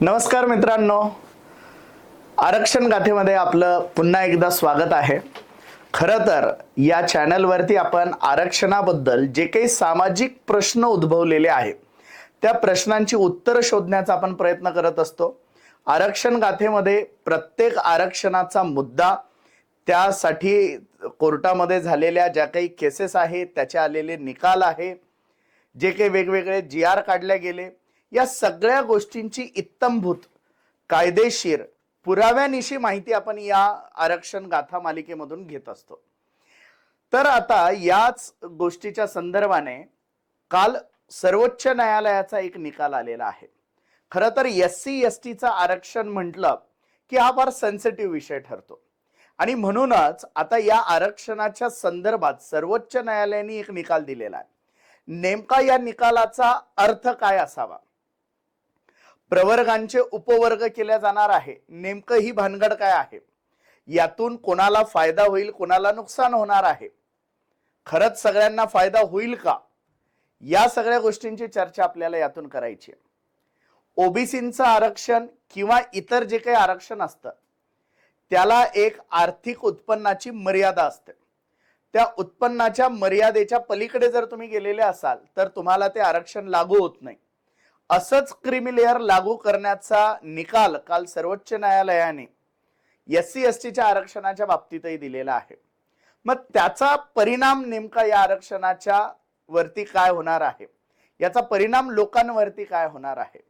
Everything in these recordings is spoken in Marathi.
नमस्कार मित्रांनो, आरक्षण गाथेमध्ये आपलं पुन्हा एकदा स्वागत आहे. खरं तर या चॅनलवरती आपण आरक्षणाबद्दल जे काही सामाजिक प्रश्न उद्भवलेले आहेत त्या प्रश्नांची उत्तरं शोधण्याचा आपण प्रयत्न करत असतो. आरक्षण गाथेमध्ये प्रत्येक आरक्षणाचा मुद्दा, त्यासाठी कोर्टामध्ये झालेल्या ज्या काही केसेस आहेत, त्याचे आलेले निकाल आहे, जे काही वेगवेगळे GR काढले गेले, या सगळ्या गोष्टींची इत्तंभूत कायदेशीर पुराव्यानिशी माहिती आपण या आरक्षण गाथा मालिकेमधून घेत असतो. तर आता याच गोष्टीच्या संदर्भाने काल सर्वोच्च न्यायालयाचा एक निकाल आलेला आहे. खरं तर SC/STचं आरक्षण म्हटलं की हा फार सेन्सिटिव्ह विषय ठरतो आणि म्हणूनच आता या आरक्षणाच्या संदर्भात सर्वोच्च न्यायालयाने एक निकाल दिलेला आहे. नेमका या निकालाचा अर्थ काय असावा, प्रवर्गांचे उपवर्ग केल्या जाणार आहे, नेमकं ही भानगड काय आहे, यातून कोणाला फायदा होईल, कोणाला नुकसान होणार आहे, खरंच सगळ्यांना फायदा होईल का, या सगळ्या गोष्टींची चर्चा आपल्याला यातून करायची आहे. ओबीसींचं आरक्षण किंवा इतर जे काही आरक्षण असतं त्याला एक आर्थिक उत्पन्नाची मर्यादा असते. त्या उत्पन्नाच्या मर्यादेच्या पलीकडे जर तुम्ही गेलेले असाल तर तुम्हाला ते आरक्षण लागू होत नाही. असंच क्रीमी लेअर लागू करण्याचा निकाल काल सर्वोच्च न्यायालयाने SC/STच्या आरक्षणाच्या बाबतीतही दिलेला आहे. मग त्याचा परिणाम नेमका या आरक्षणाच्या वरती काय होणार आहे, याचा परिणाम लोकांवरती काय होणार आहे,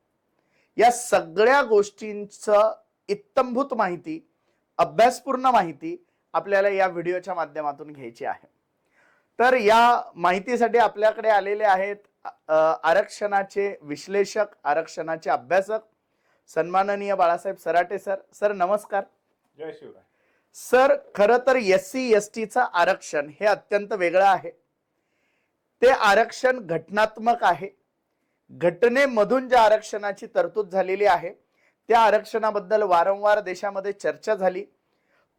या सगळ्या गोष्टींचं इत्तंभूत माहिती, अभ्यासपूर्ण माहिती आपल्याला या व्हिडिओच्या माध्यमातून घ्यायची आहे. तर या माहितीसाठी आपल्याकडे आलेले आहेत आरक्षणाचे विश्लेषक, आरक्षणाचे अभ्यासक सन्माननीय बाळासाहेब सराटे सर. सर नमस्कार. जय शिवराय. सर, खरं तर SC/STचं आरक्षण हे अत्यंत वेगळं आहे. ते आरक्षण घटनात्मक आहे. घटनेमधून ज्या आरक्षणाची तरतूद झालेली आहे त्या आरक्षणाबद्दल वारंवार देशामध्ये चर्चा झाली,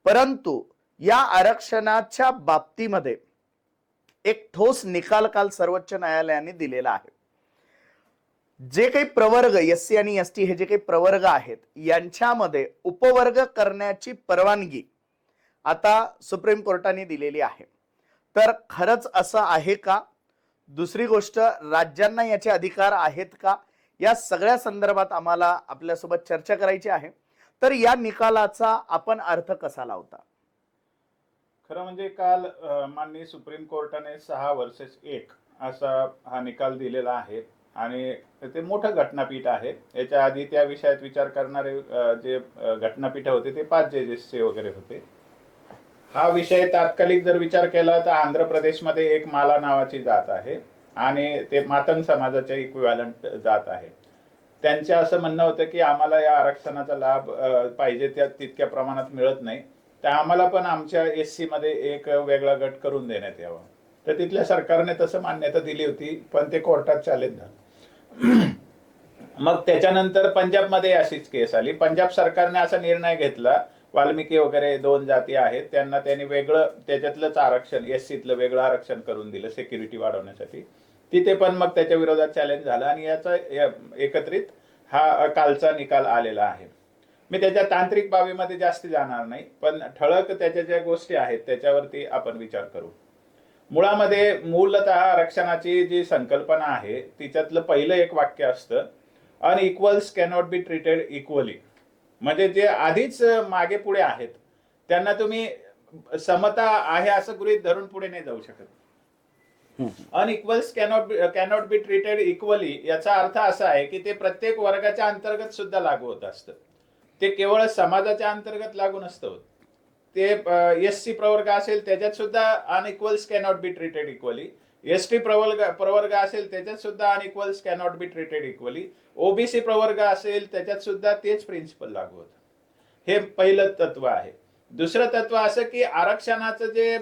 परंतु या आरक्षणाच्या बाबतीमध्ये एक ठोस निकाल काल सर्वोच्च न्यायालयाने दिलेला आहे. जे काही प्रवर्ग SC आणि ST हे जे काही प्रवर्ग आहेत यांच्यामध्ये उपवर्ग करण्याची परवानगी आता सुप्रीम कोर्टाने दिलेली आहे. तर खरंच असं आहे का? दुसरी गोष्ट, राज्यांना याचे अधिकार आहेत का? या सगळ्या संदर्भात आम्हाला आपल्यासोबत चर्चा करायची आहे. तर या निकालाचा आपण अर्थ कसा लावता? खरं म्हणजे काल माननीय सुप्रीम कोर्टाने 6 वर्सेस 1 असा हा निकाल दिलेला आहे आणि ते मोठं घटनापीठ आहे. याच्या आधी त्या विषयात विचार करणारे जे घटनापीठ होते ते 5 जजेसचे वगैरे होते. हा विषय तात्कालिक जर विचार केला तर आंध्र प्रदेशमध्ये एक माला नावाची जात आहे आणि ते मातंग समाजाच्या इक्विव्हॅलंट जात आहे. त्यांचं असं म्हणणं होतं की आम्हाला या आरक्षणाचा लाभ पाहिजे त्या तितक्या प्रमाणात मिळत नाही, तर आम्हाला पण आमच्या SC मध्ये एक वेगळा गट करून देण्यात यावा. तर तिथल्या सरकारने तसं मान्यता दिली होती, पण ते कोर्टात चॅलेंज झालं. मग त्याच्यानंतर पंजाबमध्ये अशीच केस आली. पंजाब सरकारने असा निर्णय घेतला, वाल्मिकी वगैरे 2 जाती आहेत त्यांना त्यांनी वेगळं त्याच्यातलंच आरक्षण SCतलं वेगळं आरक्षण करून दिलं सिक्युरिटी वाढवण्यासाठी. तिथे पण मग त्याच्या विरोधात चॅलेंज झालं आणि याचा एकत्रित हा कालचा निकाल आलेला आहे. मी त्याच्या तांत्रिक बाबीमध्ये जास्त जाणार नाही, पण ठळक त्याच्या ज्या गोष्टी आहेत त्याच्यावरती आपण विचार करू. मुळामध्ये मूलतः आरक्षणाची जी संकल्पना आहे तिच्यातलं पहिलं एक वाक्य असतं, अनइक्वल्स कॅनॉट बी ट्रीटेड इक्वली. म्हणजे जे आधीच मागे पुढे आहेत त्यांना तुम्ही समता आहे असं गृहीत धरून पुढे नाही जाऊ शकत. अनइक्वल्स कॅनॉट बी ट्रीटेड इक्वली याचा अर्थ असा आहे की ते प्रत्येक वर्गाच्या अंतर्गत सुद्धा लागू होत असतं. ते केवळ समाजाच्या अंतर्गत लागू नसतं होत. ते SC प्रवर्ग असेल त्याच्यात सुद्धा unequals cannot be treated equally, ST प्रवर्ग असेल त्याच्यात सुद्धा unequals cannot be treated equally, OBC प्रवर्ग असेल त्याच्यात सुद्धा तेच प्रिन्सिपल लागू होतं. हे पहिलं तत्व आहे. दुसरं तत्व असं की आरक्षणाचं जे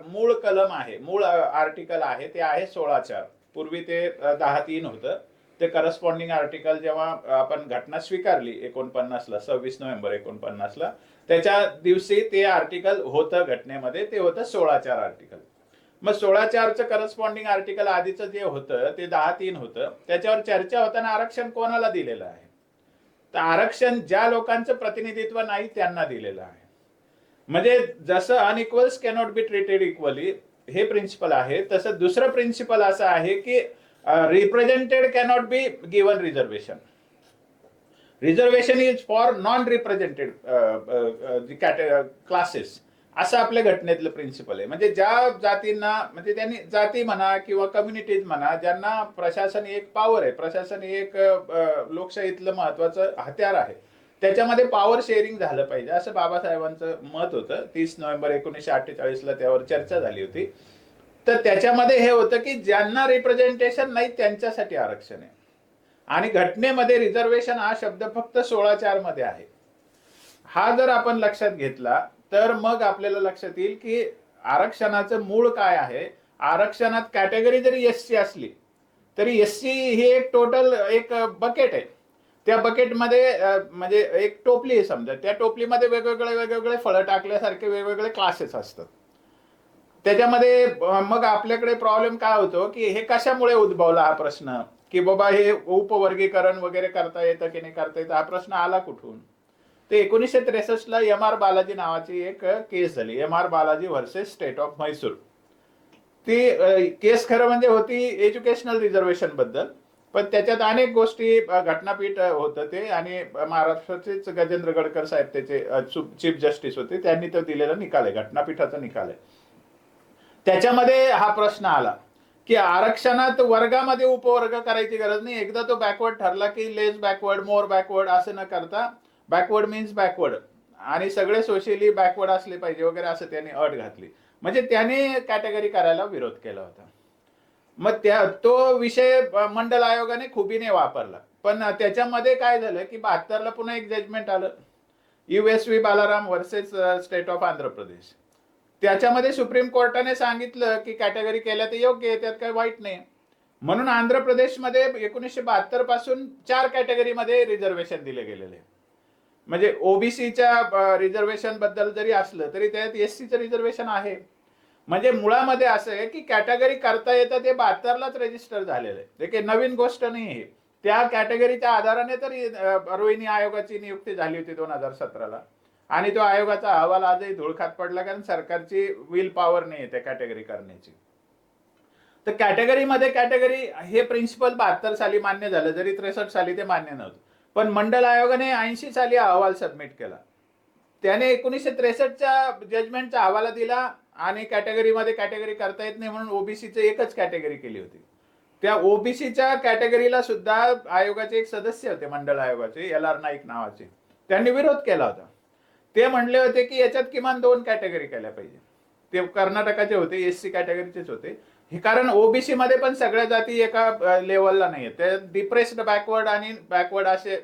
मूळ कलम आहे, मूळ आर्टिकल आहे ते आहे 16(4). पूर्वी ते 10(3) होतं. ते करस्पॉन्डिंग आर्टिकल जेव्हा आपण घटना स्वीकारली 49ला, 26 नोव्हेंबर 49ला, त्याच्या दिवशी ते आर्टिकल होतं घटनेमध्ये, ते होतं 16(4) आर्टिकल. मग 16(4)चं करस्पॉन्डिंग आर्टिकल आधीचं जे होतं ते 10(3) होतं. त्याच्यावर चर्चा होताना आरक्षण कोणाला दिलेलं आहे तर आरक्षण ज्या लोकांचं प्रतिनिधित्व नाही त्यांना दिलेलं आहे. म्हणजे जसं अनइक्वल्स कॅनॉट बी ट्रीटेड इक्वली हे प्रिन्सिपल आहे, तसं दुसरं प्रिन्सिपल असं आहे की represented cannot be given reservation. Reservation is for non represented classes, असं आपल्या घटनेतलं प्रिन्सिपल आहे. म्हणजे ज्या जातींना, म्हणजे त्यांनी जाती म्हणा किंवा कम्युनिटीज म्हणा, ज्यांना प्रशासन एक पॉवर आहे, प्रशासन एक लोकशाहीतलं महत्वाचं हत्यार आहे, त्याच्यामध्ये पॉवर शेअरिंग झालं पाहिजे असं बाबासाहेबांचं मत होतं. 30 नोव्हेंबर 1948ला त्यावर चर्चा झाली होती. तर त्याच्यामध्ये हे होतं की ज्यांना रिप्रेझेंटेशन नाही त्यांच्यासाठी आरक्षण आहे. आणि घटनेमध्ये रिझर्वेशन हा शब्द फक्त 16(4) मध्ये आहे. हा जर आपण लक्षात घेतला तर मग आपल्याला लक्षात येईल की आरक्षणाचं मूळ काय आहे. आरक्षणात कॅटेगरी जरी एससी असली तरी एससी ही एक टोटल एक बकेट आहे. त्या बकेटमध्ये म्हणजे एक टोपली आहे समजा, त्या टोपलीमध्ये वेगवेगळे फळं टाकल्यासारखे वेगवेगळे क्लासेस असतात. त्याच्यामध्ये मग आपल्याकडे प्रॉब्लेम काय होतो की हे कशामुळे उद्भवला हा प्रश्न, की बाबा हे उपवर्गीकरण वगैरे करता येतं की नाही करता येतं, हा प्रश्न आला कुठून. ते 1963ला एम आर बालाजी नावाची एक केस झाली, M R Balaji versus state of Mysore. ती केस खरं म्हणजे होती एज्युकेशनल रिझर्वेशन बद्दल, पण त्याच्यात अनेक गोष्टी घटनापीठ होतं ते, आणि महाराष्ट्राचेच गजेंद्र गडकर साहेब त्याचे चीफ जस्टिस होते, त्यांनी तो दिलेला निकाल आहे, घटनापीठाचा निकाल आहे. त्याच्यामध्ये हा प्रश्न आला की आरक्षणात वर्गामध्ये उपवर्ग करायची गरज नाही. एकदा तो बॅकवर्ड ठरला की लेस बॅकवर्ड, मोर बॅकवर्ड असं न करता बॅकवर्ड मीन्स बॅकवर्ड, आणि सगळे सोशली बॅकवर्ड असले पाहिजे वगैरे असं त्याने अट घातली. म्हणजे त्याने कॅटेगरी करायला विरोध केला होता. मग तो विषय मंडल आयोगाने खुबीने वापरला. पण त्याच्यामध्ये काय झालं की 72ला पुन्हा एक जजमेंट आलं, USV Balaram versus state of Andhra Pradesh. त्याच्यामध्ये सुप्रीम कोर्टाने सांगितलं की कॅटेगरी केल्या तर योग्य आहे, त्यात काही वाईट नाही. म्हणून आंध्र प्रदेशमध्ये 1972 पासून 4 कॅटेगरीमध्ये रिझर्वेशन दिले गेलेले. म्हणजे ओबीसीच्या रिझर्वेशन बद्दल जरी असलं तरी त्यात एससीचं रिझर्वेशन आहे. म्हणजे मुळामध्ये असं आहे की कॅटेगरी करता येतं ते 72लाच रजिस्टर झालेलं आहे, ते काही नवीन गोष्ट नाही आहे. त्या कॅटेगरीच्या आधाराने तरी रोहिणी आयोगाची नियुक्ती झाली होती 2017ला, आणि तो आयोगाचा अहवाल आजही धुळखात पडला, कारण सरकारची विल पॉवर नाही आहे त्या कॅटेगरी करण्याची. तर कॅटेगरीमध्ये कॅटेगरी हे प्रिन्सिपल 72 साली मान्य झालं, जरी 63 साली ते मान्य नव्हतं. पण मंडल आयोगाने 80 साली अहवाल सबमिट केला. त्याने 1963च्या जजमेंटचा हवाला दिला, आणि कॅटेगरीमध्ये कॅटेगरी करता येत नाही म्हणून ओबीसीचं एकच कॅटेगरी केली होती. त्या ओबीसीच्या कॅटेगरीला सुद्धा आयोगाचे एक सदस्य होते, मंडळ आयोगाचे, LR नाईक नावाचे, त्यांनी विरोध केला होता. ते म्हणले होते की याच्यात किमान 2 कॅटेगरी केल्या पाहिजे. ते कर्नाटकाचे होते, एससी कॅटेगरीचेच होते. हे कारण ओबीसी मध्ये पण सगळ्या जाती एका लेवलला नाही आहेत, ते डिप्रेस्ड बॅकवर्ड आणि बॅकवर्ड असे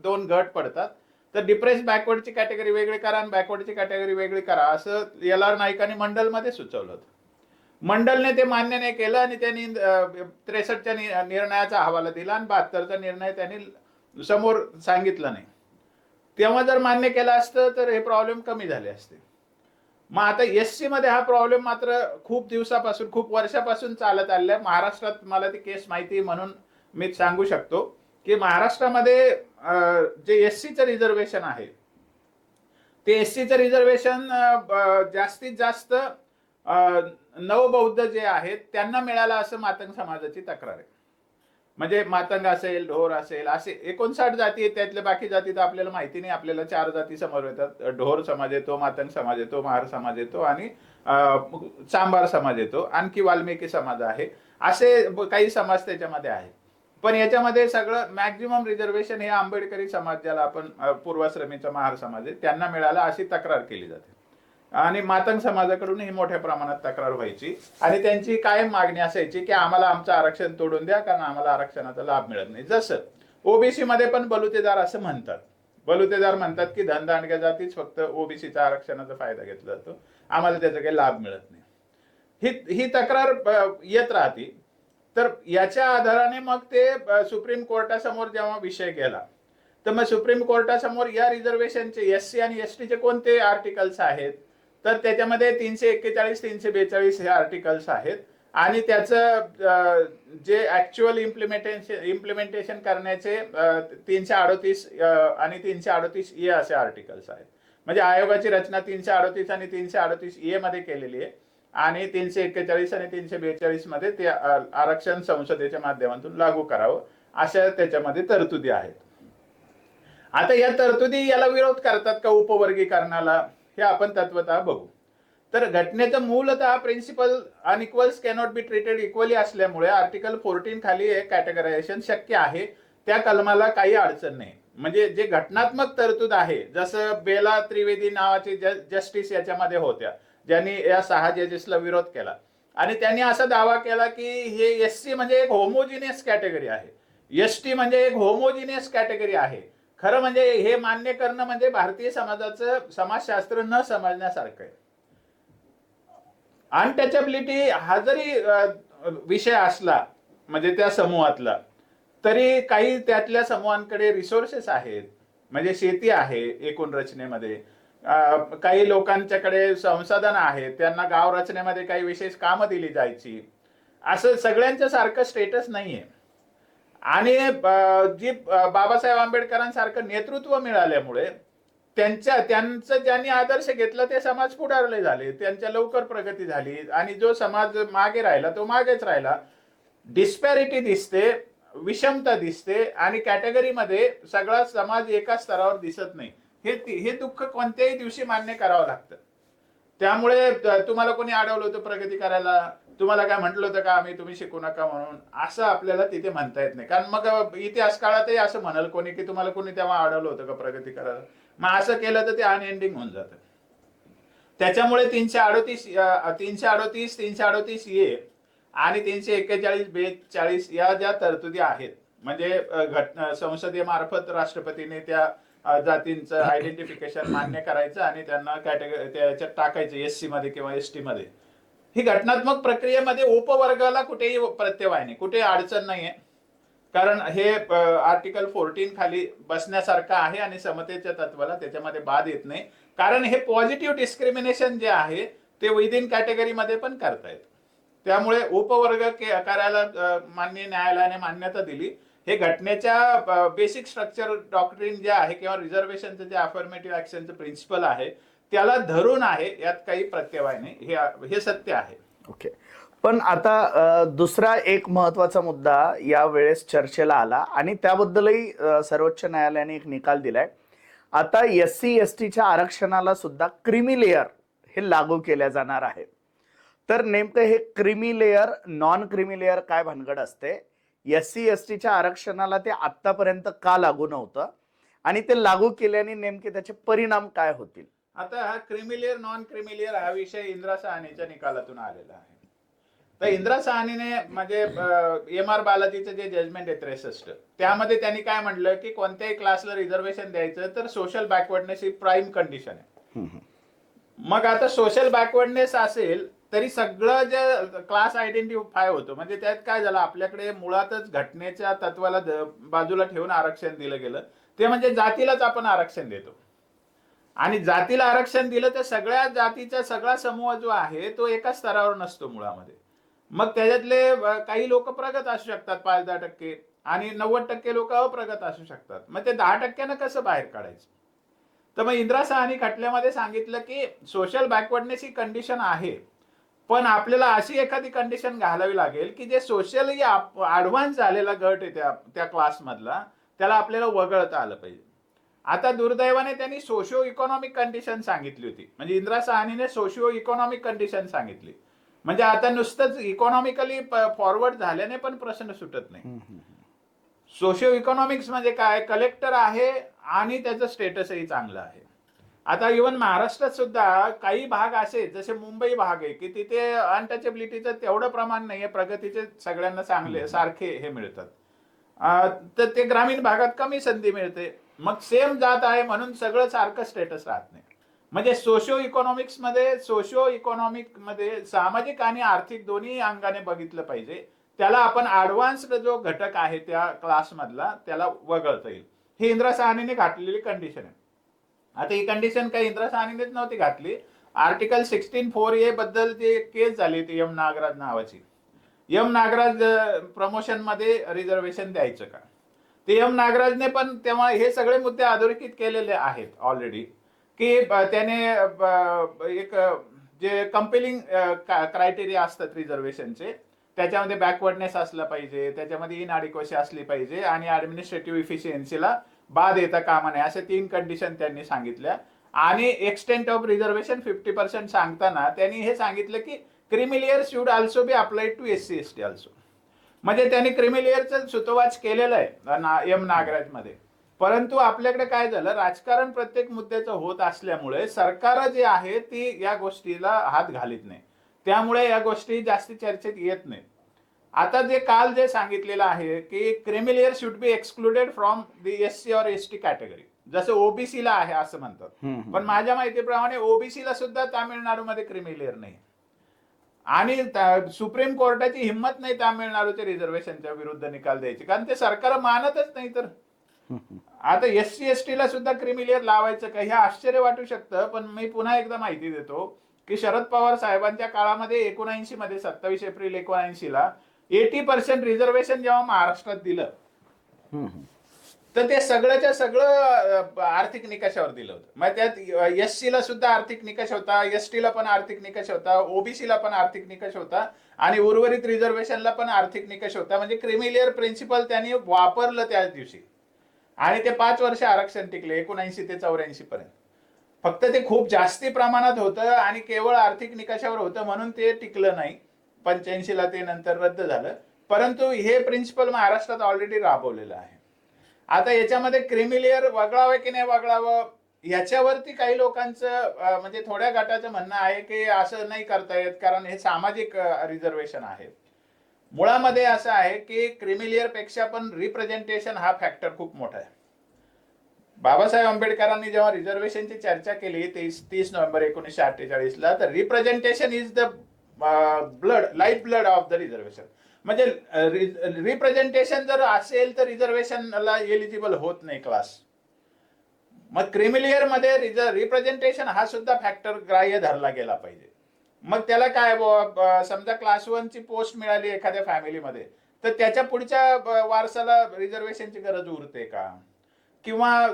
2 गट पडतात. तर डिप्रेस बॅकवर्डची कॅटेगरी वेगळी करा आणि बॅकवर्डची कॅटेगरी वेगळी करा, असं LR नाईकांनी मंडलमध्ये सुचवलं होतं. मंडलने ते मान्य नाही केलं, आणि त्यांनी 63च्या निर्णयाचा हवाला दिला, आणि 72चा निर्णय त्यांनी समोर सांगितला नाही. तेव्हा जर मान्य केलं असतं तर हे प्रॉब्लेम कमी झाले असते. मग आता एससी मध्ये हा प्रॉब्लेम मात्र खूप दिवसापासून, खूप वर्षापासून चालत आलेला आहे. महाराष्ट्रात मला ती केस माहिती म्हणून मी सांगू शकतो की महाराष्ट्रामध्ये जे एससीचं रिझर्वेशन आहे, ते एससीचं रिझर्वेशन जास्तीत जास्त नवबौद्ध जे आहेत त्यांना मिळालं असं मातंग समाजाची तक्रार आहे. म्हणजे मातंग असेल, ढोर असेल, असे 59 जाती आहेत. त्यातल्या बाकी जाती तर आपल्याला माहिती नाही. आपल्याला 4 जाती समोर येतात, ढोर समाज येतो, मातंग समाज येतो, महार समाज येतो, आणि चांभार समाज येतो, आणखी वाल्मिकी समाज आहे, असे काही समाज त्याच्यामध्ये आहेत. पण याच्यामध्ये सगळं मॅक्झिमम रिझर्वेशन हे आंबेडकरी समाज, ज्याला आपण पूर्वाश्रमीचा महार समाज आहे, त्यांना मिळालं अशी तक्रार केली जाते. आणि मातंग समाजाकडून ही मोठ्या प्रमाणात तक्रार व्हायची, आणि त्यांची कायम मागणी असायची की आम्हाला आमचं आरक्षण तोडून द्या, कारण आम्हाला आरक्षणाचा लाभ मिळत नाही. जसं ओबीसी मध्ये पण बलुतेदार असं म्हणतात, बलुतेदार म्हणतात की धनदांडग्या जातीच फक्त ओबीसीच्या आरक्षणाचा फायदा घेतला जातो, आम्हाला त्याचा काही लाभ मिळत नाही. ही तक्रार येत राहते. तर याच्या आधाराने मग ते सुप्रीम कोर्टासमोर जेव्हा विषय गेला, तर मग सुप्रीम कोर्टासमोर या रिझर्वेशनचे एससी आणि एसटीचे कोणते आर्टिकल्स आहेत, तर त्याच्यामध्ये 341, 342 हे आर्टिकल्स आहेत. आणि त्याचं जे ऍक्च्युअल इम्प्लिमेंटेशन करण्याचे 338 आणि 338 ए असे आर्टिकल्स आहेत. म्हणजे आयोगाची रचना 338 आणि 338 ए मध्ये केलेली आहे आणि 341 आणि 342 मध्ये ते आरक्षण संसदेच्या माध्यमातून लागू करावं अशा त्याच्यामध्ये तरतुदी आहेत. आता या तरतुदी याला विरोध करतात का उपवर्गीकरणाला, हे आपण तत्वतः बघू. तर घटनेचं मूलतः principle unequals cannot be treated equally असल्यामुळे आर्टिकल 14 खाली एक कॅटेगरायझेशन शक्य आहे. त्या कलमाला काही अडचण नाही. म्हणजे जे घटनात्मक तरतूद आहे, जसं बेला त्रिवेदी नावाची जस्टिस याच्यामध्ये होत्या, ज्यांनी या 6 जजेसला विरोध केला आणि त्यांनी असा दावा केला की हे एससी म्हणजे एक होमोजिनियस कॅटेगरी आहे, एसटी म्हणजे एक होमोजिनियस कॅटेगरी आहे. खरं म्हणजे हे मान्य करणं म्हणजे भारतीय समाजाचं समाजशास्त्र न समजण्यासारखं आहे. अनटचबिलिटी हा जरी विषय असला म्हणजे त्या समूहातला, तरी काही त्यातल्या समूहांकडे रिसोर्सेस आहेत. म्हणजे शेती आहे एकूण रचनेमध्ये, काही लोकांच्याकडे संसाधन आहेत, त्यांना गाव रचनेमध्ये काही विशेष कामं दिली जायची. असं सगळ्यांच्या सारखं स्टेटस नाहीये. आणि जी बाबासाहेब आंबेडकरांसारखं नेतृत्व मिळाल्यामुळे त्यांचं ज्यांनी आदर्श घेतला ते समाज पुढारले झाले, त्यांच्या लवकर प्रगती झाली आणि जो समाज मागे राहिला तो मागेच राहिला. डिस्पॅरिटी दिसते, विषमता दिसते आणि कॅटेगरीमध्ये सगळा समाज एका स्तरावर दिसत नाही. हे दुःख कोणत्याही दिवशी मान्य करावं लागतं. त्यामुळे तुम्हाला कोणी अडवलं होतं प्रगती करायला, तुम्हाला काय म्हटलं होतं का आम्ही तुम्ही शिकू नका म्हणून, असं आपल्याला तिथे म्हणता येत नाही. कारण मग इतिहास काळातही असं म्हणाल कोणी की तुम्हाला कोणी तेव्हा अडवलं होतं का प्रगती करायला. मग असं केलं तर ते अनएंडिंग होऊन जातं. त्याच्यामुळे 338 338 ए आणि 341 42 या ज्या तरतुदी आहेत, म्हणजे संसदीय मार्फत राष्ट्रपतीने त्या जातींचं आयडेंटिफिकेशन मान्य करायचं आणि त्यांना त्याच्यात टाकायचं एससी मध्ये किंवा एसटी मध्ये. ही घटनात्मक प्रक्रियेमध्ये उपवर्गाला कुठेही प्रत्यवाय नाही, कुठे अडचण नाहीये. कारण हे आर्टिकल 14 खाली बसण्यासारखं आहे आणि समतेच्या तत्वाला त्याच्यामध्ये बाद येत नाही. कारण हे पॉझिटिव्ह डिस्क्रिमिनेशन जे आहे ते विदिन कॅटेगरीमध्ये पण करतायत. त्यामुळे उपवर्ग करायला माननीय न्यायालयाने मान्यता दिली. हे घटनेच्या बेसिक स्ट्रक्चर डॉक्ट्रिन जे आहे किंवा रिझर्वेशनचं जे अफर्मेटिव्ह ऍक्शनचं प्रिन्सिपल आहे त्याला धरून आहे, यात काही प्रत्यवाय नाही, हे सत्य आहे. ओके. पण आता दुसरा एक महत्वाचा मुद्दा या वेळेस चर्चेला आला आणि त्याबद्दलही सर्वोच्च न्यायालयाने एक निकाल दिलाय. आता एससी एसटीच्या आरक्षणाला सुद्धा क्रीमी लेअर हे लागू केल्या जाणार आहे. तर नेमकं हे creamy layer non creamy layer काय भानगड असते, एससी एसटीच्या आरक्षणाला ते आतापर्यंत का लागू नव्हतं आणि ते लागू केल्याने नेमके त्याचे परिणाम काय होतील? आता हा क्रिमिलेअर नॉन क्रिमिलेअर हा विषय इंदिरा साहनीच्या निकालातून आलेला आहे. तर इंदिरा साहनीने म्हणजे एम आर बालाजीचं जे जजमेंट आहे 63, त्यामध्ये त्यांनी काय म्हटलं की कोणत्याही क्लासला रिझर्वेशन द्यायचं तर सोशल बॅकवर्डनेस ही प्राईम कंडिशन आहे. मग आता सोशल बॅकवर्डनेस असेल तरी सगळं जे क्लास आयडेंटिफाय होतं, म्हणजे त्यात काय झालं, आपल्याकडे मुळातच घटनेच्या तत्वाला बाजूला ठेवून आरक्षण दिलं गेलं, ते म्हणजे जातीलाच आपण आरक्षण देतो. आणि जातीला आरक्षण दिलं तर सगळ्या जातीचा सगळा समूह जो आहे तो एका स्तरावर नसतो मुळामध्ये. मग त्याच्यातले काही लोक प्रगत असू शकतात 5-10% आणि 90% लोक अप्रगत असू शकतात. मग ते 10% कसं बाहेर काढायचं? तर मग इंदिरा साहनी खटल्यामध्ये सांगितलं की सोशल बॅकवर्डनेस ही कंडिशन आहे, पण आपल्याला अशी एखादी कंडिशन घालावी लागेल की जे सोशली ऍडव्हान्स झालेला गट आहे त्या क्लासमधला, त्याला आपल्याला वगळता आलं पाहिजे. आता दुर्दैवाने त्यांनी सोशिओ इकॉनॉमिक कंडिशन सांगितली होती. म्हणजे इंदिरा साहनीने सोशिओ इकॉनॉमिक कंडिशन सांगितली. म्हणजे आता नुसतंच इकॉनॉमिकली फॉरवर्ड झाल्याने पण प्रश्न सुटत नाही. सोशिओ इकॉनॉमिक्स म्हणजे काय, कलेक्टर आहे आणि त्याचं स्टेटसही चांगलं आहे. आता इव्हन महाराष्ट्रात सुद्धा काही भाग असे जसे मुंबई भाग आहे की तिथे अनटचेबिलिटीचं तेवढं प्रमाण नाहीये, प्रगतीचे सगळ्यांना चांगले सारखे हे मिळतात. तर ते ग्रामीण भागात कमी संधी मिळते. मग सेम जात आहे म्हणून सगळं सारखं स्टेटस राहत नाही. म्हणजे सोशिओ इकॉनॉमिक मध्ये सामाजिक आणि आर्थिक दोन्ही अंगाने बघितलं पाहिजे. त्याला आपण ऍडव्हान्स्ड जो घटक आहे त्या क्लासमधला त्याला वगळता येईल. ही इंदिरा साहनीने घातलेली कंडिशन आहे. आता ही कंडिशन काही इंदिरा साहनीनेच नव्हती घातली. आर्टिकल 16(4)A बद्दल जे केस झाली ती एम नागराज नावाची, एम नागराज प्रमोशन मध्ये रिझर्वेशन द्यायचं का? ते एम नागराजने पण तेव्हा हे सगळे मुद्दे अधोरेखित केलेले आहेत ऑलरेडी, की त्याने एक जे कंपेलिंग क्रायटेरिया असतात रिझर्वेशनचे, त्याच्यामध्ये बॅकवर्डनेस असला पाहिजे, त्याच्यामध्ये इनअडिक्वसी असली पाहिजे आणि ऍडमिनिस्ट्रेटिव्ह इफिशियन्सीला बाद येता कामा नये, असे 3 कंडिशन त्यांनी सांगितल्या. आणि एक्सटेंट ऑफ रिझर्वेशन 50% सांगताना त्यांनी हे सांगितलं की creamy layer should also be applied to SC ST also. म्हणजे त्यांनी क्रिमिलियरचं सुतोवाच केलेलं आहे एम नागराज मध्ये. परंतु आपल्याकडे काय झालं, राजकारण प्रत्येक मुद्द्याचं होत असल्यामुळे सरकार जे आहे ती या गोष्टीला हात घालीत नाही, त्यामुळे या गोष्टी जास्त चर्चेत येत नाही. आता जे काल जे सांगितलेलं आहे की creamy layer should be excluded from the SC और ST कॅटेगरी, जसं OBC ला आहे असं म्हणतात. पण माझ्या माहितीप्रमाणे OBC ला सुद्धा तामिळनाडूमध्ये क्रिमिलियर नाही. आणि सुप्रीम कोर्टाची हिंमत नाही तामिळनाडूच्या रिझर्वेशनच्या विरुद्ध निकाल द्यायची, कारण ते सरकार मानतच नाही. तर आता SC ST ला सुद्धा क्रिमिलियर लावायचं का, हे आश्चर्य वाटू शकतं. पण मी पुन्हा एकदा माहिती देतो की शरद पवार साहेबांच्या काळामध्ये 79 मध्ये 27 एप्रिल 79 ला 80% रिझर्वेशन जेव्हा महाराष्ट्रात दिलं, तर ते सगळ्याच्या सगळं आर्थिक निकषावर दिलं होतं. मग त्यात SC ला सुद्धा आर्थिक निकष होता, ST ला पण आर्थिक निकष होता, OBC ला पण आर्थिक निकष होता आणि उर्वरित रिझर्वेशनला पण आर्थिक निकष होता. म्हणजे क्रिमिलियर प्रिन्सिपल त्यांनी वापरलं त्याच दिवशी आणि ते 5 वर्ष आरक्षण टिकले 79 ते 84 पर्यंत. फक्त ते खूप जास्ती प्रमाणात होतं आणि केवळ आर्थिक निकषावर होतं म्हणून ते टिकलं नाही. 85 ला ते नंतर रद्द झालं. परंतु हे प्रिन्सिपल महाराष्ट्रात ऑलरेडी राबवलेलं आहे. आता याच्यामध्ये क्रिमिलियर वगळावं की नाही वगळावं याच्यावरती काही लोकांचं म्हणजे थोड्या गटाचं म्हणणं आहे की असं नाही करता येत, कारण हे सामाजिक रिझर्वेशन आहे. मुळामध्ये असं आहे की क्रिमिलियर पेक्षा पण रिप्रेझेंटेशन हा फॅक्टर खूप मोठा आहे. बाबासाहेब आंबेडकरांनी जेव्हा रिझर्वेशनची चर्चा केली 30 नोव्हेंबर 1948 ला, तर representation is the blood, life blood of the reservation. म्हणजे रिप्रेझेंटेशन जर असेल तर रिझर्वेशनला एलिजिबल होत नाही क्लास. मग क्रिमिलियर मध्ये रिप्रेझेंटेशन हा सुद्धा फॅक्टर ग्राह्य धरला गेला पाहिजे. मग त्याला काय, समजा क्लास 1 ची पोस्ट मिळाली एखाद्या फॅमिलीमध्ये, तर त्याच्या पुढच्या वारसाला रिझर्वेशनची गरज उरते का? किंवा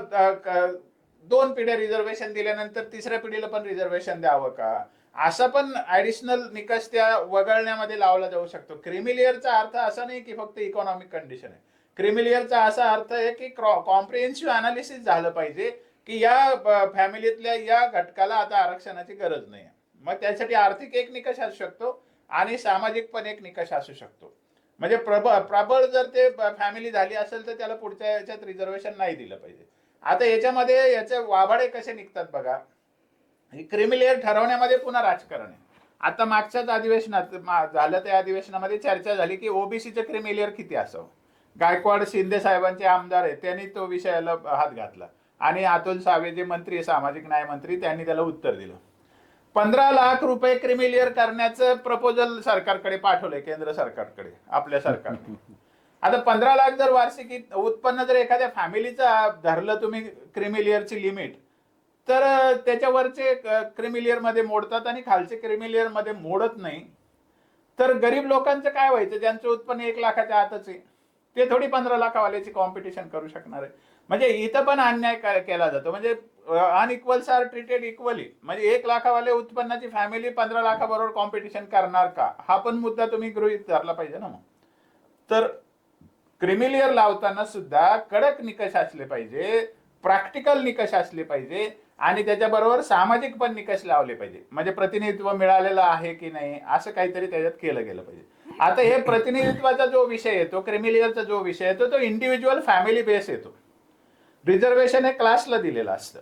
2 पिढ्या रिझर्वेशन दिल्यानंतर तिसऱ्या पिढीला पण रिझर्वेशन द्यावं का? असा पण ऍडिशनल निकष त्या वगळण्यामध्ये लावला जाऊ शकतो. क्रिमिलियरचा अर्थ असा नाही की फक्त इकॉनॉमिक कंडिशन आहे. क्रिमिलियरचा असा अर्थ आहे की कॉम्प्रिहेन्सिव्ह अनालिसिस झालं पाहिजे की या फॅमिलीतल्या या घटकाला आता आरक्षणाची गरज नाही. मग त्यासाठी आर्थिक एक निकष असू शकतो आणि सामाजिक पण एक निकष असू शकतो. म्हणजे प्रबळ जर ते फॅमिली झाली असेल तर त्याला पुढच्या याच्यात रिझर्वेशन नाही दिलं पाहिजे. आता याच्यामध्ये याचे वाभाडे कसे निघतात बघा. क्रिमिलियर ठरवण्यामध्ये पुन्हा राजकारण आहे. आता मागच्याच अधिवेशनात झालं त्या अधिवेशनामध्ये चर्चा झाली की OBCचं क्रिमिलियर किती असावं. गायकवाड शिंदे साहेबांचे आमदार आहेत, त्यांनी तो विषयाला हात घातला आणि अतुल सावे जे मंत्री, सामाजिक न्याय मंत्री, त्यांनी त्याला उत्तर दिलं. 15 लाख रुपये क्रिमिलियर करण्याचं प्रपोजल सरकारकडे पाठवलंय, केंद्र सरकारकडे, आपल्या सरकारने. आता 15 लाख जर वार्षिक उत्पन्न जर एखाद्या फॅमिलीचा धरलं तुम्ही क्रिमिलियरची लिमिट, तर त्याच्यावरचे क्रिमिलियर मध्ये मोडतात आणि खालचे क्रिमिलियर मध्ये मोडत नाही. तर गरीब लोकांचं काय व्हायचं, ज्यांचं उत्पन्न 1 लाखाच्या आतच आहे, ते थोडी 15 लाखावाल्याची कॉम्पिटिशन करू शकणार आहे. म्हणजे इथं पण अन्याय केला जातो. म्हणजे अनइक्वल्स आर ट्रीटेड इक्वली. म्हणजे 1 लाखावाले उत्पन्नाची फॅमिली 15 लाखाबरोबर कॉम्पिटिशन करणार का, हा पण मुद्दा तुम्ही गृहीत धरला पाहिजे ना. मग तर क्रिमिलियर लावताना सुद्धा कडक निकष असले पाहिजे, प्रॅक्टिकल निकष असले पाहिजे आणि त्याच्याबरोबर सामाजिक पण निकष लावले पाहिजे. म्हणजे प्रतिनिधित्व मिळालेलं आहे की नाही असं काहीतरी त्याच्यात केलं गेलं पाहिजे. आता हे प्रतिनिधित्वाचा जो विषय येतो, क्रिमिलियरचा जो विषय येतो, तो इंडिव्हिज्युअल फॅमिली बेस येतो. रिझर्वेशन हे क्लासला दिलेलं असतं.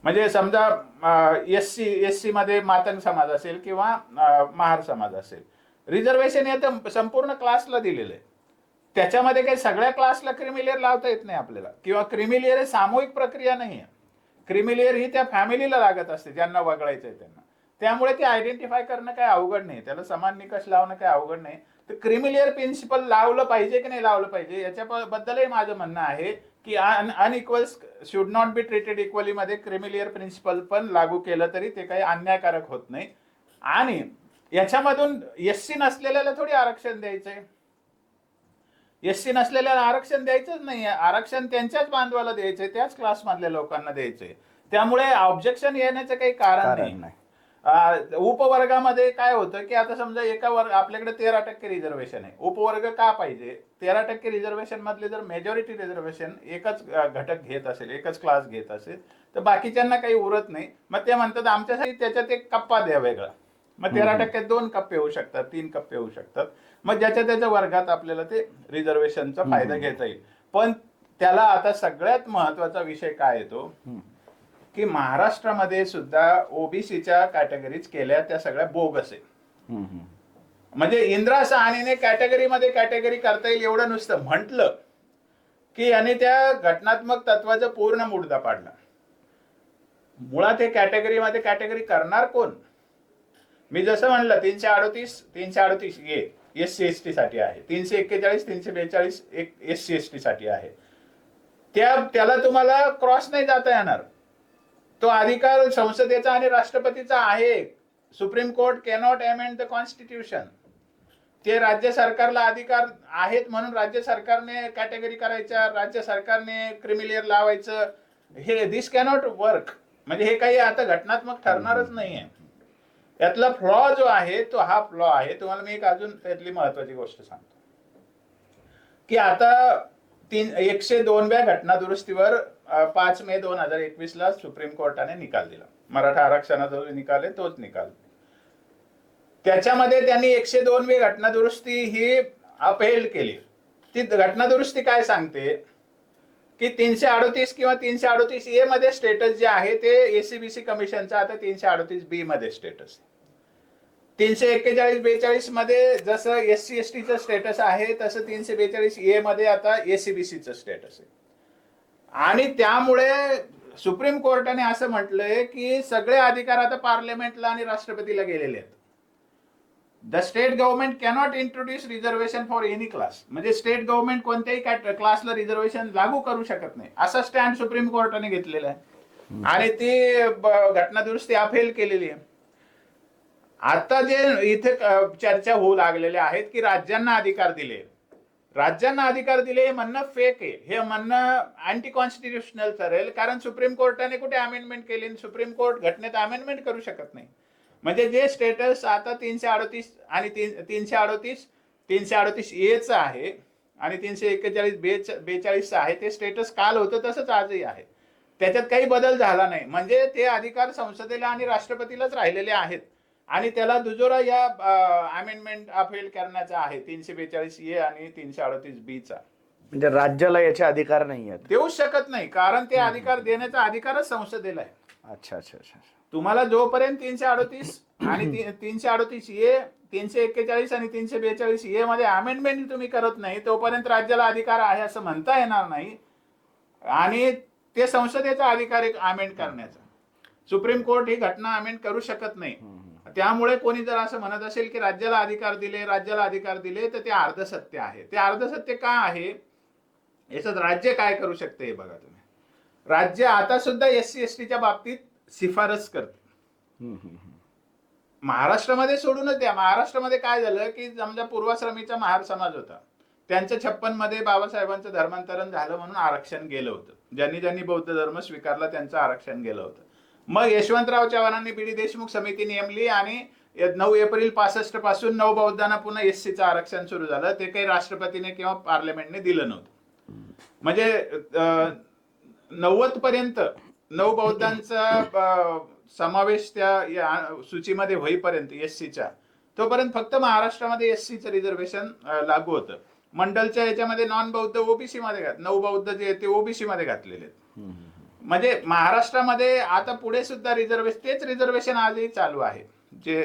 म्हणजे समजा SC मध्ये मातंग समाज असेल किंवा महार समाज असेल, रिझर्वेशन हे संपूर्ण क्लासला दिलेलं आहे. त्याच्यामध्ये काही सगळ्या क्लासला क्रिमिलियर लावता येत नाही आपल्याला, किंवा क्रिमिलियर हे सामूहिक प्रक्रिया नाही आहे. क्रिमिलियर ही त्या फॅमिलीला लागत असते ज्यांना वगळायचं आहे त्यांना. त्यामुळे ते आयडेंटिफाय करणं काय अवघड नाही, त्याला समान निकष लावणं काय अवघड नाही. तर क्रिमिलियर प्रिन्सिपल लावलं पाहिजे की नाही लावलं पाहिजे याच्याबद्दलही माझं म्हणणं आहे की unequals should not be treated equally मध्ये क्रिमिलियर प्रिन्सिपल पण लागू केलं तरी ते काही अन्यायकारक होत नाही. आणि याच्यामधून एससी नसलेल्याला थोडी आरक्षण द्यायचंय. एससी नसलेल्याला आरक्षण द्यायचंच नाही. आरक्षण त्यांच्याच बांधवाला द्यायचंय, त्याच क्लासमधल्या लोकांना द्यायचंय. त्यामुळे ऑब्जेक्शन येण्याचं काही कारण नाही. उपवर्गामध्ये काय होतं की आता समजा एका वर्ग आपल्याकडे 13% रिझर्वेशन आहे. उपवर्ग का पाहिजे? 13% रिझर्वेशन मधले जर मेजॉरिटी रिझर्वेशन एकच घटक घेत असेल, एकच क्लास घेत असेल, तर बाकीच्यांना काही उरत नाही. मग ते म्हणतात आमच्यासाठी त्याच्यात एक कप्पा द्या वेगळा. मग 13% 2 कप्पे होऊ शकतात, 3 कप्पे होऊ शकतात. मग ज्याच्या त्याच्या वर्गात आपल्याला ते रिझर्वेशनचा फायदा घेता येईल. पण त्याला आता सगळ्यात महत्वाचा विषय काय येतो की महाराष्ट्रामध्ये सुद्धा ओबीसीच्या कॅटेगरीज केल्या त्या सगळ्या बोगस आहे. म्हणजे इंदिरा सहानीने कॅटेगरीमध्ये कॅटेगरी करता येईल एवढं नुसतं म्हटलं की याने त्या घटनात्मक तत्वाचा पूर्ण मुद्दा पाडला. मुळात हे कॅटेगरीमध्ये कॅटेगरी करणार कोण? मी जसं म्हणलं 338 ए एससी एसटी साठी आहे, 341 342 एससी एसटी साठी आहे. त्याला तुम्हाला क्रॉस नाही जाता येणार. तो अधिकार संसदेचा आणि राष्ट्रपतीचा आहे. Supreme court cannot amend the constitution. ते राज्य सरकारला अधिकार आहेत म्हणून राज्य सरकारने कॅटेगरी करायच्या, राज्य सरकारने क्रिमिलियर लावायचं, हे दिस कॅनॉट वर्क. म्हणजे हे काही आता घटनात्मक ठरणारच नाहीये. यातला फ्लॉ जो आहे तो हा फ्लॉ आहे. तुम्हाला मी एक अजून त्यातली महत्वाची गोष्ट सांगतो की आता 102व्या घटना दुरुस्तीवर 5 मे 2021 ला सुप्रीम कोर्टाने निकाल दिला. मराठा आरक्षणाचा जो निकाल आहे तोच निकाल. त्याच्यामध्ये त्यांनी 102वी घटना दुरुस्ती ही अपहेल केली. ती घटना दुरुस्ती काय सांगते की 338 किंवा 338 ए मध्ये स्टेटस जे आहे ते एसीबीसी कमिशनचा आता 338 बी मध्ये स्टेटस आहे. 341-42 मध्ये जसं एससी एसटीचं स्टेटस आहे तसं 342 ए मध्ये आता एसीबीसीचं स्टेटस आहे. आणि त्यामुळे सुप्रीम कोर्टाने असं म्हटलंय की सगळे अधिकार आता पार्लमेंटला आणि राष्ट्रपतीला गेलेले आहेत. The state government cannot introduce reservation for any class. म्हणजे स्टेट गव्हर्नमेंट कोणत्याही क्लासला रिझर्वेशन लागू करू शकत नाही असा स्टँड सुप्रीम कोर्टाने घेतलेला आहे आणि ती घटना दुरुस्ती अपहेल केलेली आहे. आता जे इथे चर्चा होऊ लागलेल्या आहेत की राज्यांना अधिकार दिले, राज्यांना अधिकार दिले हे म्हणणं फेक आहे. हे म्हणणं अँटी कॉन्स्टिट्युशनल ठरेल. कारण सुप्रीम कोर्टाने कुठे अमेंडमेंट केली? सुप्रीम कोर्ट घटनेत अमेंडमेंट करू शकत नाही. म्हणजे जे स्टेटस आता 338 आणि 338 एचं आहे आणि 341-42 आहे ते स्टेटस काल होतं तसंच आजही आहे. त्याच्यात काही बदल झाला नाही. म्हणजे ते अधिकार संसदेला आणि राष्ट्रपतीलाच राहिलेले आहेत आणि त्याला दुजोरा या अमेंडमेंट अपील करण्याचा आहे 342 ए आणि 338 बी चा. म्हणजे राज्याला याचे अधिकार नाही आहेत, देऊ शकत नाही. कारण ते अधिकार देण्याचा अधिकारच संसदेला आहे. अच्छा अच्छा अच्छा. तुम्हाला जोपर्यंत 338 आणि 338 ए 341 आणि 342 ए मध्ये अमेंडमेंट तुम्ही करत नाही तोपर्यंत राज्याला अधिकार आहे असं म्हणता येणार नाही. आणि ते संसदेचा अधिकार एक अमेंड करण्याचा. सुप्रीम कोर्ट ही घटना अमेंड करू शकत नाही. त्यामुळे कोणी जर असं म्हणत असेल की राज्याला अधिकार दिले तर ते अर्धसत्य आहे. ते अर्धसत्य का आहे? याच्यात राज्य काय करू शकते हे बघा तुम्ही. राज्य आता सुद्धा एससी एसटीच्या बाबतीत शिफारस करते. महाराष्ट्रामध्ये सोडूनच द्या. महाराष्ट्रामध्ये काय झालं की समजा पूर्वाश्रमीचा महार समाज होता, त्यांच्या 56 मध्ये बाबासाहेबांचं धर्मांतरण झालं म्हणून आरक्षण गेलं होतं. ज्यांनी बौद्ध धर्म स्वीकारला त्यांचं आरक्षण गेलं होतं. मग यशवंतराव चव्हाणांनी बीडी देशमुख समिती नेमली आणि 9 एप्रिल 65 पासून नवबौद्धांना पुन्हा एससीचं आरक्षण सुरू झालं. ते काही राष्ट्रपतीने किंवा पार्लमेंटने दिलं नव्हतं. म्हणजे 90 पर्यंत नवबौद्धांचा समावेश त्या सूचीमध्ये होईपर्यंत एससीच्या तोपर्यंत फक्त महाराष्ट्रामध्ये एससीचं रिझर्वेशन लागू होतं. मंडलच्या याच्यामध्ये नॉन बौद्ध ओबीसी मध्ये नवबौद्ध जे ते ओबीसी मध्ये घातलेले आहेत. म्हणजे महाराष्ट्रामध्ये आता पुढे सुद्धा तेच रिझर्वेशन आजही चालू आहे जे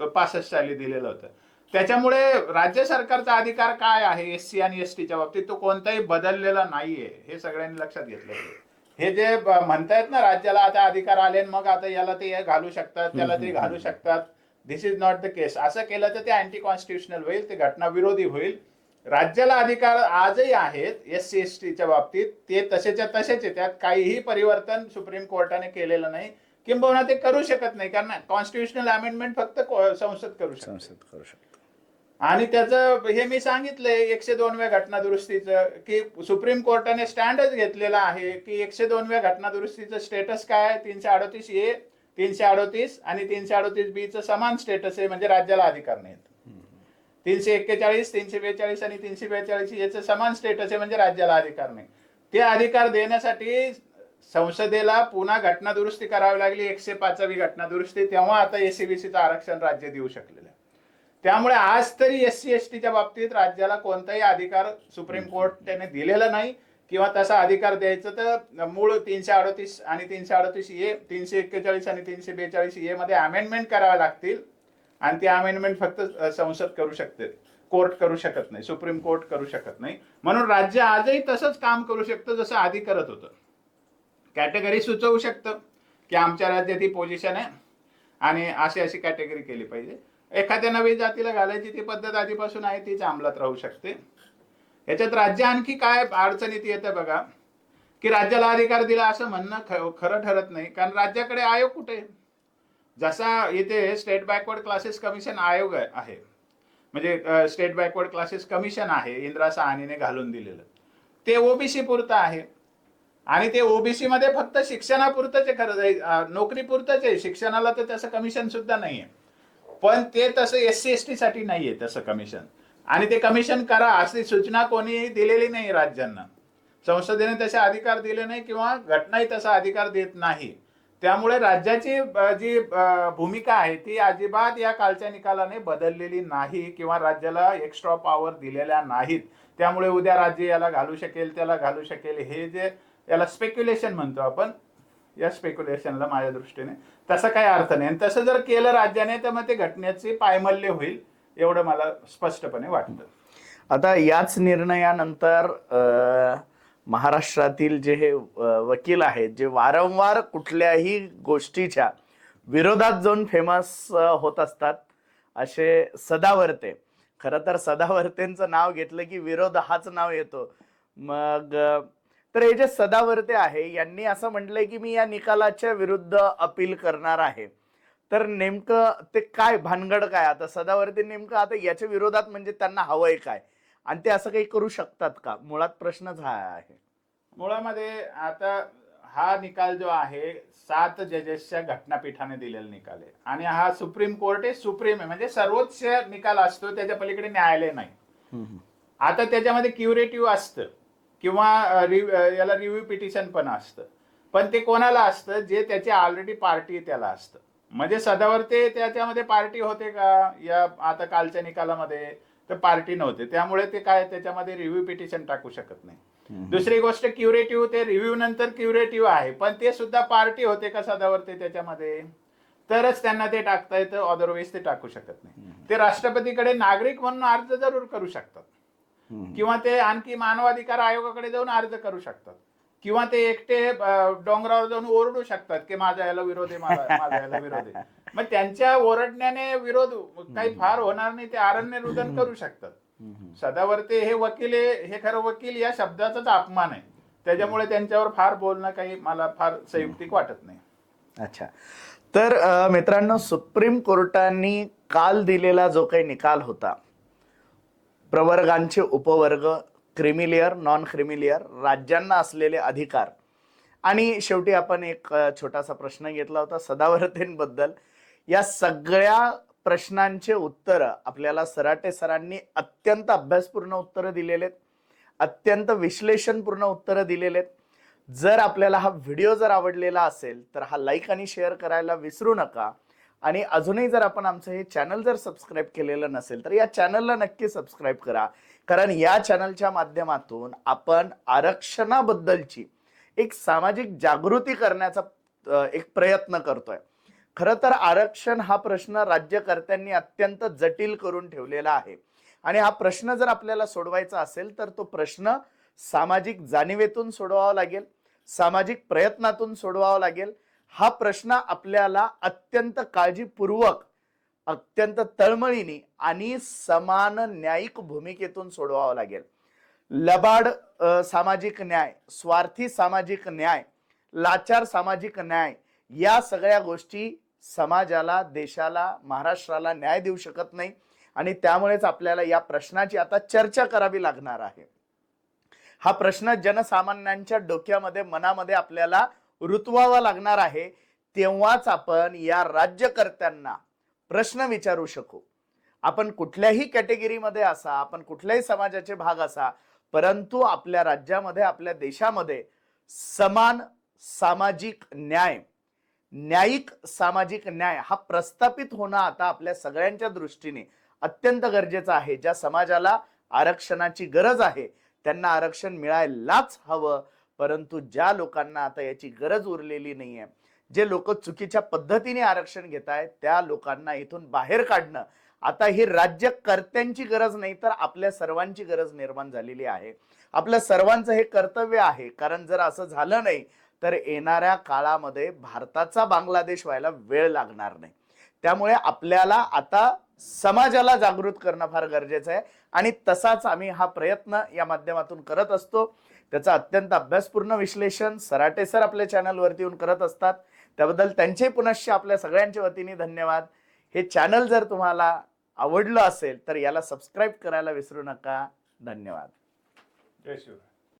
65 साली दिलेलं होतं. त्याच्यामुळे राज्य सरकारचा अधिकार काय आहे एससी आणि एसटीच्या बाबतीत तो कोणताही बदललेला नाहीये. हे सगळ्यांनी लक्षात घेतलं पाहिजे. हे जे म्हणतायत ना राज्याला आता अधिकार आले मग आता याला ते घालू शकतात त्याला ते घालू शकतात, दिस इज नॉट द केस. असं केलं तर ते अँटी कॉन्स्टिट्युशनल होईल, ते घटना विरोधी होईल. राज्याला अधिकार आजही आहेत एससी एसटीच्या बाबतीत, ते तसेच्या तसेच. त्यात काहीही परिवर्तन सुप्रीम कोर्टाने केलेलं नाही. किंबहुना ते करू शकत नाही, कारण कॉन्स्टिट्युशनल अमेंडमेंट फक्त संसद करू शकते. आणि त्याचं हे मी सांगितलंय 102व्या घटना दुरुस्तीचं, की सुप्रीम कोर्टाने स्टँडच घेतलेला आहे की 102व्या घटना दुरुस्तीचं स्टेटस काय आहे, 338A, 338 आणि 338B समान स्टेटस आहे, म्हणजे राज्याला अधिकार नाहीत. 341, 342 आणि 342 याचं समान स्टेटस आहे, म्हणजे राज्याला अधिकार नाही. ते अधिकार देण्यासाठी संसदेला पुन्हा घटना दुरुस्ती करावी लागली, 105वी घटना दुरुस्ती, तेव्हा आता SC-BCचं आरक्षण राज्य देऊ शकलेलं आहे. त्यामुळे आज तरी SC-STच्या बाबतीत राज्याला कोणताही अधिकार सुप्रीम कोर्ट त्याने दिलेला नाही, किंवा तसा अधिकार द्यायचं तर मूळ 338 आणि 338A, 341 आणि 342A मध्ये अमेंडमेंट कराव्या लागतील, आणि ते अमेंडमेंट फक्त संसद करू शकते, कोर्ट करू शकत नाही, सुप्रीम कोर्ट करू शकत नाही. म्हणून राज्य आजही तसंच काम करू शकतं जसं आधी करत होतं. कॅटेगरी सुचवू शकतं की आमच्या राज्यात ही पोझिशन आहे आणि अशी कॅटेगरी केली पाहिजे. एखाद्या नवीन जातीला घालायची ती पद्धत आधीपासून आहे, तीच अंमलात राहू शकते. याच्यात राज्य आणखी काय अडचणीत येतं बघा, की राज्याला अधिकार दिला असं म्हणणं खरं ठरत नाही, कारण राज्याकडे आयोग कुठे, जसा इथे स्टेट बॅकवर्ड क्लासेस कमिशन आयोग आहे, म्हणजे स्टेट बॅकवर्ड क्लासेस कमिशन आहे, इंदिरा साहनीने घालून दिलेलं, ते ओबीसी पुरतं आहे. आणि ते ओबीसी मध्ये फक्त शिक्षणापुरतंच आहे, खरं नोकरी पुरतंच आहे, शिक्षणाला तर तसं कमिशन सुद्धा नाहीये. पण ते तसं SC-ST साठी नाहीये तसं कमिशन, आणि ते कमिशन करा अशी सूचना कोणी दिलेली नाही राज्यांना. संसदेने तसे अधिकार दिले नाही, किंवा घटनाही तसा अधिकार देत नाही. त्यामुळे राज्याची जी भूमिका आहे ती अजिबात या कालच्या निकालाने बदललेली नाही, किंवा राज्याला एक्स्ट्रा पॉवर दिलेल्या नाहीत. त्यामुळे उद्या राज्य याला घालू शकेल, त्याला घालू शकेल, हे जे याला स्पेक्युलेशन म्हणतो आपण, या स्पेक्युलेशनला माझ्या दृष्टीने तसा काही अर्थ नाही. आणि तसं जर केलं राज्याने तर मग ते घटनेचे पायमल्य होईल, एवढं मला स्पष्टपणे वाटतं. आता याच निर्णयानंतर महाराष्ट्रातील जे हे वकील आहेत, जे वारंवार कुठल्याही गोष्टीच्या विरोधात जाऊन फेमस होत असतात, असे सदावर्ते. खरं तर सदावर्तेंचं नाव घेतलं की विरोध हाच नाव येतो. मग तर हे जे सदावर्ते आहे यांनी असं म्हटलंय की मी या निकालाच्या विरुद्ध अपील करणार आहे. तर नेमकं ते काय भानगड काय, आता सदावर्ते नेमकं आता याच्या विरोधात म्हणजे त्यांना हवंय काय, आणि ते असं काही करू शकतात का? मुळात प्रश्नच हा आहे. मुळामध्ये आता हा निकाल जो आहे 7 जजेसच्या घटनापीठाने दिलेला निकाल आहे, आणि हा सुप्रीम कोर्ट आहे, सुप्रीम आहे, म्हणजे सर्वोच्च निकाल असतो, त्याच्या पलीकडे न्यायालय नाही. आता त्याच्यामध्ये क्युरेटिव्ह असतं, किंवा याला रिव्ह्यू पिटिशन पण असतं, पण ते कोणाला असतं, जे त्याची ऑलरेडी पार्टी त्याला असतं. म्हणजे सदावर्ते त्याच्यामध्ये पार्टी होते का या आता कालच्या निकालामध्ये, तर पार्टी नव्हते, त्यामुळे ते काय त्याच्यामध्ये रिव्ह्यू पिटिशन टाकू शकत नाही. दुसरी गोष्ट क्युरेटिव्ह, ते रिव्ह्यू नंतर क्युरेटिव्ह आहे, पण ते सुद्धा पार्टी होते का सदावर्ते त्याच्यामध्ये, तरच त्यांना ते टाकता येतं, अदरवाईज ते टाकू शकत नाही. ते राष्ट्रपतीकडे नागरिक म्हणून अर्ज जरूर करू शकतात, किंवा ते आणखी मानवाधिकार आयोगाकडे जाऊन अर्ज करू शकतात, किंवा ते एकटे डोंगरावर जाऊन ओरडू शकतात की माझा याला विरोध आहे, माझा याला विरोध आहे. मग त्यांच्या ओरडण्याने विरोध काही फार होणार नाही, ते अरण्य रुदन करू शकतात. सदावर्ते हे वकील आहे, हे खरं वकील या शब्दाचाच अपमान आहे, त्याच्यामुळे त्यांच्यावर फार बोलणं काही मला फार संयुक्तिक वाटत नाही. अच्छा, तर मित्रांनो, सुप्रीम कोर्टाने काल दिलेला जो काही निकाल होता, प्रवर्गांचे उपवर्ग, क्रिमिलेअर, नॉन क्रिमिलेअर, राज्यांना असलेले अधिकार, आणि शेवटी आपण एक छोटासा प्रश्न घेतला होता सदावर्तेंबद्दल. या सगळ्या प्रश्नांचे उत्तर आपल्याला सराटे सरांनी अत्यंत अभ्यासपूर्ण उत्तरं दिलेलेत, अत्यंत विश्लेषणपूर्ण उत्तरं दिलेलेत. जर आपल्याला हा व्हिडिओ जर आवडलेला असेल तर हा लाईक आणि शेअर करायला विसरू नका. आणि अजूनही जर आपण आमचं हे चॅनल जर सबस्क्राईब केलेलं नसेल तर या चॅनलला नक्की सबस्क्राईब करा, कारण या चॅनलच्या माध्यमातून आपण आरक्षणाबद्दलची एक सामाजिक जागृती करण्याचा एक प्रयत्न करतोय. खरं तर आरक्षण हा प्रश्न राज्यकर्त्यांनी अत्यंत जटिल करून ठेवलेला आहे, आणि हा प्रश्न जर आपल्याला सोडवायचा असेल तर तो प्रश्न सामाजिक जाणीवेतून सोडवावा लागेल, सामाजिक प्रयत्नातून सोडवावा लागेल. हा प्रश्न आपल्याला अत्यंत काळजीपूर्वक, अत्यंत तळमळीने आणि समान न्यायिक भूमिकेतून सोडवावा लागेल. लबाड सामाजिक न्याय, स्वार्थी सामाजिक न्याय, लाचार सामाजिक न्याय या सगळ्या गोष्टी समाजाला, देशाला, महाराष्ट्राला न्याय देऊ शकत नाही आणि त्यामुळेच आपल्याला या प्रश्नाची आता चर्चा करावी लागणार आहे. हा प्रश्न जनसामान्यांच्या डोक्यामध्ये, मनामध्ये आपल्याला रुतवावा लागणार आहे. तेव्हाच आपण या राज्यकर्त्यांना प्रश्न विचारू शकू. आपण कुठल्याही कॅटेगरीमध्ये असा, आपण कुठल्याही समाजाचे भाग असा, परंतु आपल्या राज्यामध्ये, आपल्या देशामध्ये समान सामाजिक न्याय, न्यायिक सामाजिक न्याय हा प्रस्थापित होणं आता आपल्या सगळ्यांच्या दृष्टीने अत्यंत गरजेचं आहे. ज्या समाजाला आरक्षणाची गरज आहे त्यांना आरक्षण मिळायलाच हवं. परंतु ज्या लोकांना आता याची गरज उरलेली नाहीये, जे लोक चुकीच्या पद्धतीने आरक्षण घेत आहेत, त्या लोकांना इथून बाहेर काढणं आता ही राज्यकर्त्यांची गरज नाही तर आपल्या सर्वांची गरज निर्माण झालेली आहे. आपल्या सर्वांचं हे कर्तव्य आहे. कारण जर असं झालं नाही तर येणाऱ्या काळामध्ये भारताचा बांगलादेश व्हायला वेळ लागणार नाही. त्यामुळे आपल्याला आता समाजाला जागृत करणं फार गरजेचं आहे आणि तसाच आम्ही हा प्रयत्न या माध्यमातून करत असतो. त्याचा अत्यंत अभ्यासपूर्ण विश्लेषण सराटे सर आपल्या चॅनलवरती येऊन करत असतात. त्याबद्दल त्यांचे पुनश्च आपल्या सगळ्यांच्या वतीने धन्यवाद. हे चॅनल जर तुम्हाला आवडलं असेल तर याला सबस्क्राईब करायला विसरू नका. धन्यवाद. जय शिवराय.